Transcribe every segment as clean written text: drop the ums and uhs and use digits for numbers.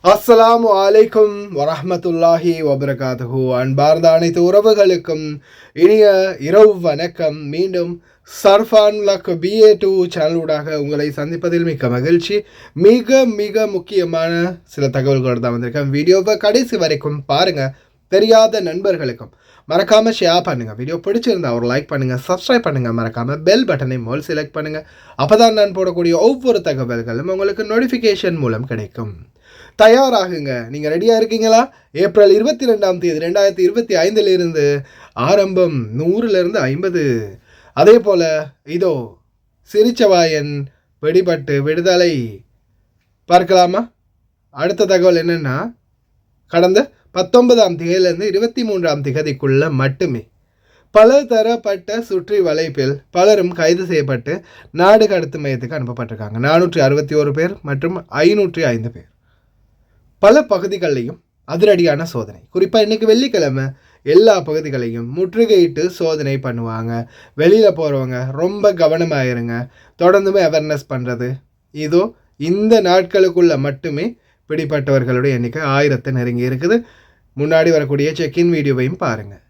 அஸ்ஸலாமு அலைக்கும் வரஹ்மத்துல்லாஹி வபரகாத்துஹு. அன்பார்ந்த அனைத்து உறவுகளுக்கும் இனிய இரவு வணக்கம். மீண்டும் சர்ஃபான் லக் BA2 சேனலூடாக உங்களை சந்திப்பதில் மிக்க மகிழ்ச்சி. மிக மிக முக்கியமான சில தகவல்களோடு தான் வந்திருக்கேன். வீடியோவை கடைசி வரைக்கும் பாருங்கள். தெரியாத நண்பர்களுக்கும் மறக்காமல் ஷேர் பண்ணுங்கள். வீடியோ பிடிச்சிருந்தா ஒரு லைக் பண்ணுங்கள், சப்ஸ்கிரைப் பண்ணுங்கள், மறக்காமல் பெல் பட்டனை மோல் செலக்ட் பண்ணுங்கள். அப்போ தான் நான் போடக்கூடிய ஒவ்வொரு தகவல்களும் உங்களுக்கு நோட்டிஃபிகேஷன் மூலம் கிடைக்கும். தயாராகுங்க. நீங்கள் ரெடியாக இருக்கீங்களா? ஏப்ரல் 22 2025 ஆரம்பம் 100 50. அதே போல் இதோ சிரிச்சவாயன் வெடிபட்டு விடுதலை பார்க்கலாமா? அடுத்த தகவல் என்னென்னா, கடந்த 19 23 மட்டுமே பல தரப்பட்ட சுற்றி வளைப்பில் பலரும் கைது செய்யப்பட்டு நாடு கடத்து மையத்துக்கு அனுப்பப்பட்டிருக்காங்க. 461 பேர் மற்றும் 505 பேர். பல பகுதிகளிலையும் அதிரடியான சோதனை. குறிப்பாக இன்றைக்கி வெள்ளிக்கிழமை எல்லா பகுதிகளையும் முற்றுகையிட்டு சோதனை பண்ணுவாங்க. வெளியில் போகிறவங்க ரொம்ப கவனமாயிருங்க. தொடர்ந்துமே அவேர்னஸ் பண்ணுறது. இதோ இந்த நாட்களுக்குள்ளே மட்டுமே பிடிப்பட்டவர்களுடைய எண்ணிக்கை 1000 நெருங்கி இருக்குது. முன்னாடி வரக்கூடிய செக்இன் வீடியோவையும் பாருங்கள்.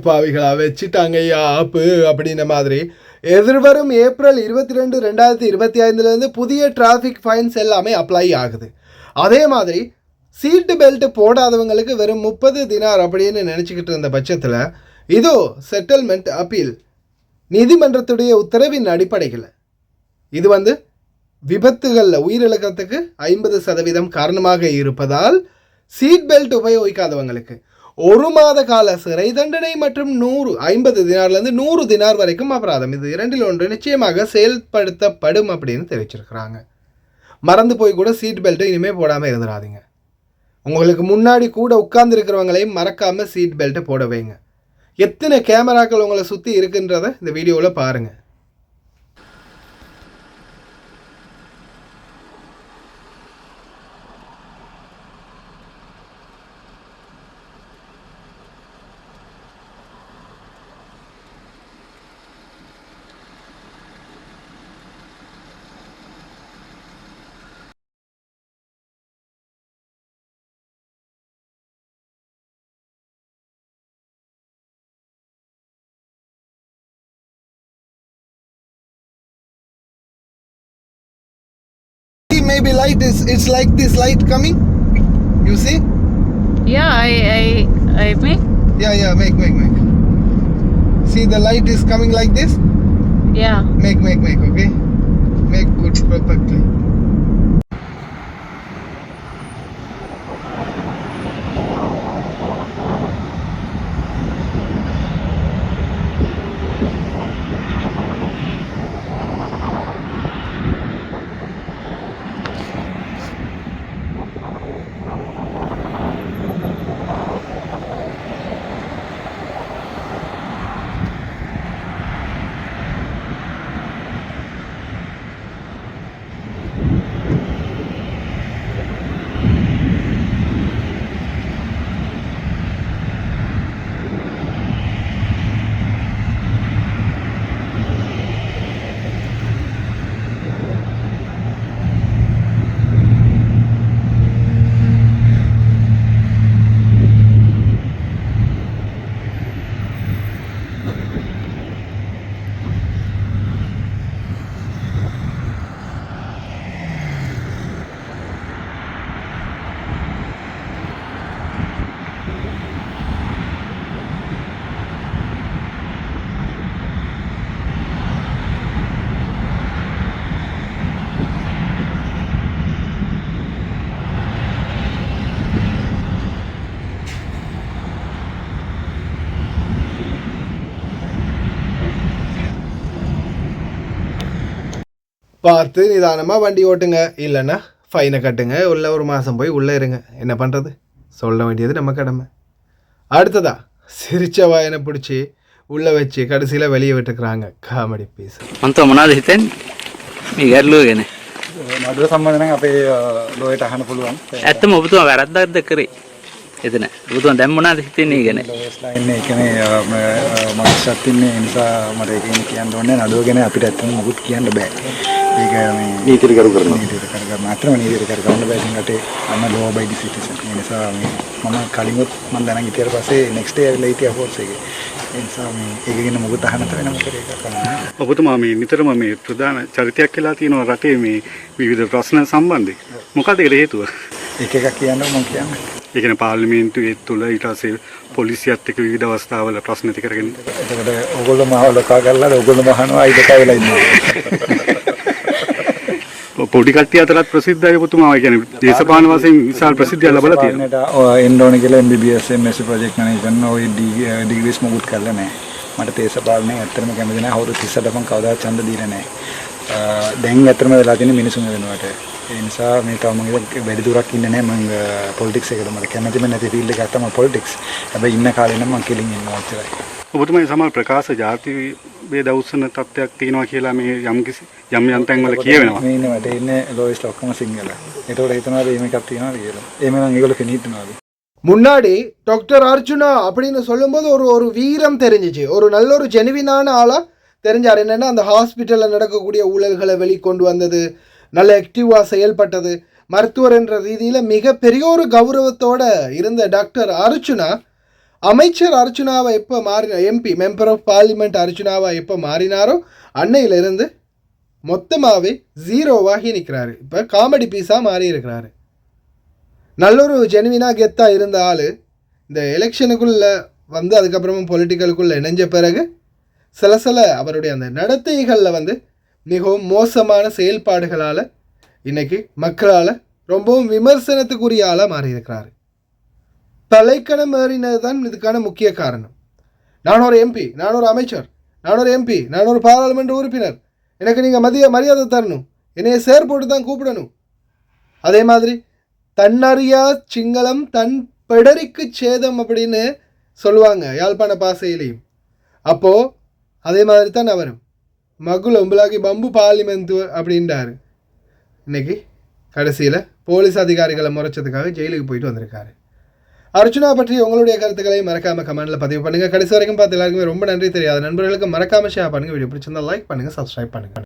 பாவிகளா வச்சுட்டாங்க ஐயா ஆப்பு அப்படின்ன மாதிரி. எதிர்வரும் ஏப்ரல் 22 2025 புதிய டிராஃபிக் ஃபைன்ஸ் எல்லாமே அப்ளை ஆகுது. அதே மாதிரி சீட்டு பெல்ட் போடாதவங்களுக்கு வெறும் 30 தினார் அப்படின்னு நினச்சிக்கிட்டு இருந்த பட்சத்தில் இதோ செட்டில்மெண்ட் அப்பீல் நீதிமன்றத்துடைய உத்தரவின் அடிப்படையில் இது விபத்துகளில் உயிரிழக்கிறதுக்கு 50% காரணமாக இருப்பதால் சீட் பெல்ட் உபயோகிக்காதவங்களுக்கு 1 மாத கால சிறை தண்டனை மற்றும் 50 தினார்லேருந்து 100 தினார் வரைக்கும் அபராதம். இது 2இல் 1 நிச்சயமாக செயல்படுத்தப்படும் அப்படின்னு தெரிவிச்சிருக்கிறாங்க. மறந்து போய் கூட சீட் பெல்ட்டு இனிமேல் போடாமல் இருந்துடாதீங்க. உங்களுக்கு முன்னாடி கூட உட்கார்ந்துருக்கிறவங்களையும் மறக்காமல் சீட் பெல்ட்டை போட வைங்க. எத்தனை கேமராக்கள் உங்களை சுற்றி இருக்குன்றதை இந்த வீடியோவில் பாருங்கள். Maybe light is, it's like this light coming, you see? Yeah, I make. Yeah, make. See, the light is coming like this. Yeah. Make, okay? Make good perfectly. பார்த்து நிதானமாக வண்டி ஓட்டுங்க, இல்லைன்னா ஃபைனை கட்டுங்க, உள்ள ஒரு மாதம் போய் உள்ளே இருங்க. என்ன பண்ணுறது, சொல்ல வேண்டியது நம்ம கடமை. அடுத்ததா சிரிச்ச வாயனை பிடிச்சி உள்ளே வச்சு கடைசியில் வெளியே விட்டுக்கிறாங்க. காமெடி பீஸ் මන්ත මොනවද හිතෙන්නේ මේ ගැටලුව ගැන? නඩුව සම්බන්ධයෙන් අපේ ලෝයට අහන්න පුළුවන්. ඇත්තම ඔබතුමා වැරද්දක්ද කරේ එතන? ඔබතුමා දැන් මොනවද හිතන්නේ ගැන? ලෝස්ලා ඉන්නේ ඒ කියන්නේ මනුස්සයෙක් ඉන්නේ ඒ නිසා මට ඒක කියන්න ඕනේ නඩුව ගැන අපිට ඇත්තම මොකුත් කියන්න බෑ. ඒක මේ නීතියට කරු කරනවා. නීතියට කරු කරනවා. මාත්‍රම නීතියට කරු කරන්න බෑ. ඉතින් රටේ අන්න ලෝ බයි ඩි සිටිසන්. ඒ නිසා මේ මම කලින්වත් මම දැනන් හිටියට පස්සේ නෙක්ස්ට් ඩේ ඇවිල්ලා හිටියා ෆෝර්ස් එකේ. ඒ නිසා මේ ඒක ගැන මොකුත් අහන්න තව වෙනම කරේ එකක් කරනවා. ඔබතුමා මේ නිතරම මේ ප්‍රධාන චරිතයක් කියලා තියෙනවා රටේ මේ විවිධ ප්‍රශ්න සම්බන්ධයෙන්. මොකද ඒකට හේතුව? එක එකක් කියන්න මම කියන්නේ. ඒ කියන්නේ පාර්ලිමේන්තුවේ තුල ඊට පස්සේ පොලිසියත් එක්ක විවිධ අවස්ථාවල ප්‍රශ්න ඇති කරගෙන. එතකොට ඕගොල්ලෝ මාව ලකා කරලා ඕගොල්ලෝ මහනවා අයිද කයිලා ඉන්නවා. පොඩි කට්ටිය අතරත් ප්‍රසිද්ධයි ඔබතුමා. ඒ කියන්නේ දේශපාලන වශයෙන් විශාල ප්‍රසිද්ධියක් ලැබලා තියෙනවා. එන්න ඕනේ කියලා MBBS MSc ප්‍රොජෙක්ට් මැනේජර් ඔය ඩිග්‍රීස් මොකුත් කරලා නැහැ. මට දේශපාලනේ ඇත්තටම කැමති නැහැ. අවුරුදු 30ට මම කවදාවත් ඡන්ද දීලා නැහැ. දැන් ඇත්තටම වෙලා තියෙන මිනිසුන් වෙනුවට. ඒ නිසා මේ තව මම වැඩි දුරක් ඉන්නේ නැහැ. මම පොලිටික්ස් එකට මට කැමතිම නැති ෆීල්ඩ් එකක් තමයි පොලිටික්ස්. හැබැයි ඉන්න කාලේ නම් මම කෙලින් ඉන්නවා ඔච්චරයි. ඔබතුමා සමහර ප්‍රකාශ ಜಾති ભેද උස්සන තත්ත්වයක් තියෙනවා කියලා මේ යම් තැන්වල කියවෙනවා. මේ ඉන්නේ මට ඉන්නේ ලෝයිස්ලා ඔක්කොම සිංහල. ඒතකොට හිතනවාද මේකක් තියෙනවද කියලා. එහෙම නම් ඒගොල්ලෝ කෙනීටනවාද? முன்னாடி டாக்டர் அர்ஜுனா அப்படின்னு சொல்லும்போது ஒரு வீரம் தெரிஞ்சிச்சு. ஒரு நல்ல ஒரு ஜெனுவினான ஆளாக தெரிஞ்சார். என்னென்னா அந்த ஹாஸ்பிட்டலில் நடக்கக்கூடிய ஊழல்களை வெளிக்கொண்டு வந்தது, நல்ல ஆக்டிவாக செயல்பட்டது, மருத்துவர் என்ற ரீதியில் மிகப்பெரிய ஒரு கௌரவத்தோடு இருந்த டாக்டர் அர்ஜுனா அமைச்சர் அர்ஜுனாவை எப்போ மாறினா, எம்பி மெம்பர் ஆஃப் பார்லிமெண்ட் அர்ஜுனாவை எப்போ மாறினாரோ அன்னையிலிருந்து மொத்தமாகவே ஜீரோவாகி நிற்கிறாரு. இப்போ காமெடி பீஸாக மாறி இருக்கிறாரு. நல்ல ஒரு ஜெனுவினாக கெத்தாக இருந்த ஆள் இந்த எலெக்ஷனுக்குள்ளே வந்து அதுக்கப்புறமும் பொலிட்டிக்கலுக்குள்ளே இணைஞ்ச பிறகு சில அவருடைய அந்த நடத்தைகளில் மிகவும் மோசமான செயல்பாடுகளால் இன்றைக்கி மக்களால் ரொம்பவும் விமர்சனத்துக்குரிய ஆளாக மாறியிருக்கிறாரு. தலைக்கணம் ஏறினது தான் இதுக்கான முக்கிய காரணம். நான் ஒரு எம்பி, நான் ஒரு அமைச்சர், நான் ஒரு எம்பி, நான் ஒரு பாராளுமன்ற உறுப்பினர், எனக்கு நீங்கள் மரியாதை தரணும், என்னைய சேர் போட்டு தான் கூப்பிடணும். அதே மாதிரி தன்னறியா சிங்களம் தன் பெடரிக்கு சேதம் அப்படின்னு சொல்லுவாங்க யாழ்ப்பாண பாசையிலையும். அப்போது அதே மாதிரி தான் அவரும் மகுல உம்பலாகி பம்பு பார்லிமெண்ட் அப்படின்றாரு. இன்னைக்கு கடைசியில் போலீஸ் அதிகாரிகளை முறைச்சதுக்காக ஜெயிலுக்கு போயிட்டு வந்திருக்காரு. அர்ச்சுனா பற்றி உங்களுடைய கருத்துக்களை மறக்காமல் கமெண்ட்டில் பதிவு பண்ணுங்கள். கடைசி வரைக்கும் பார்த்து எல்லாருக்குமே ரொம்ப நன்றி. தெரியாத நண்பர்களுக்கு மறக்காமல் ஷேர் பண்ணுங்கள். வீடியோ பிடிச்சிருந்தா லைக் பண்ணுங்கள், சப்ஸ்கிரைப் பண்ணுங்கள்.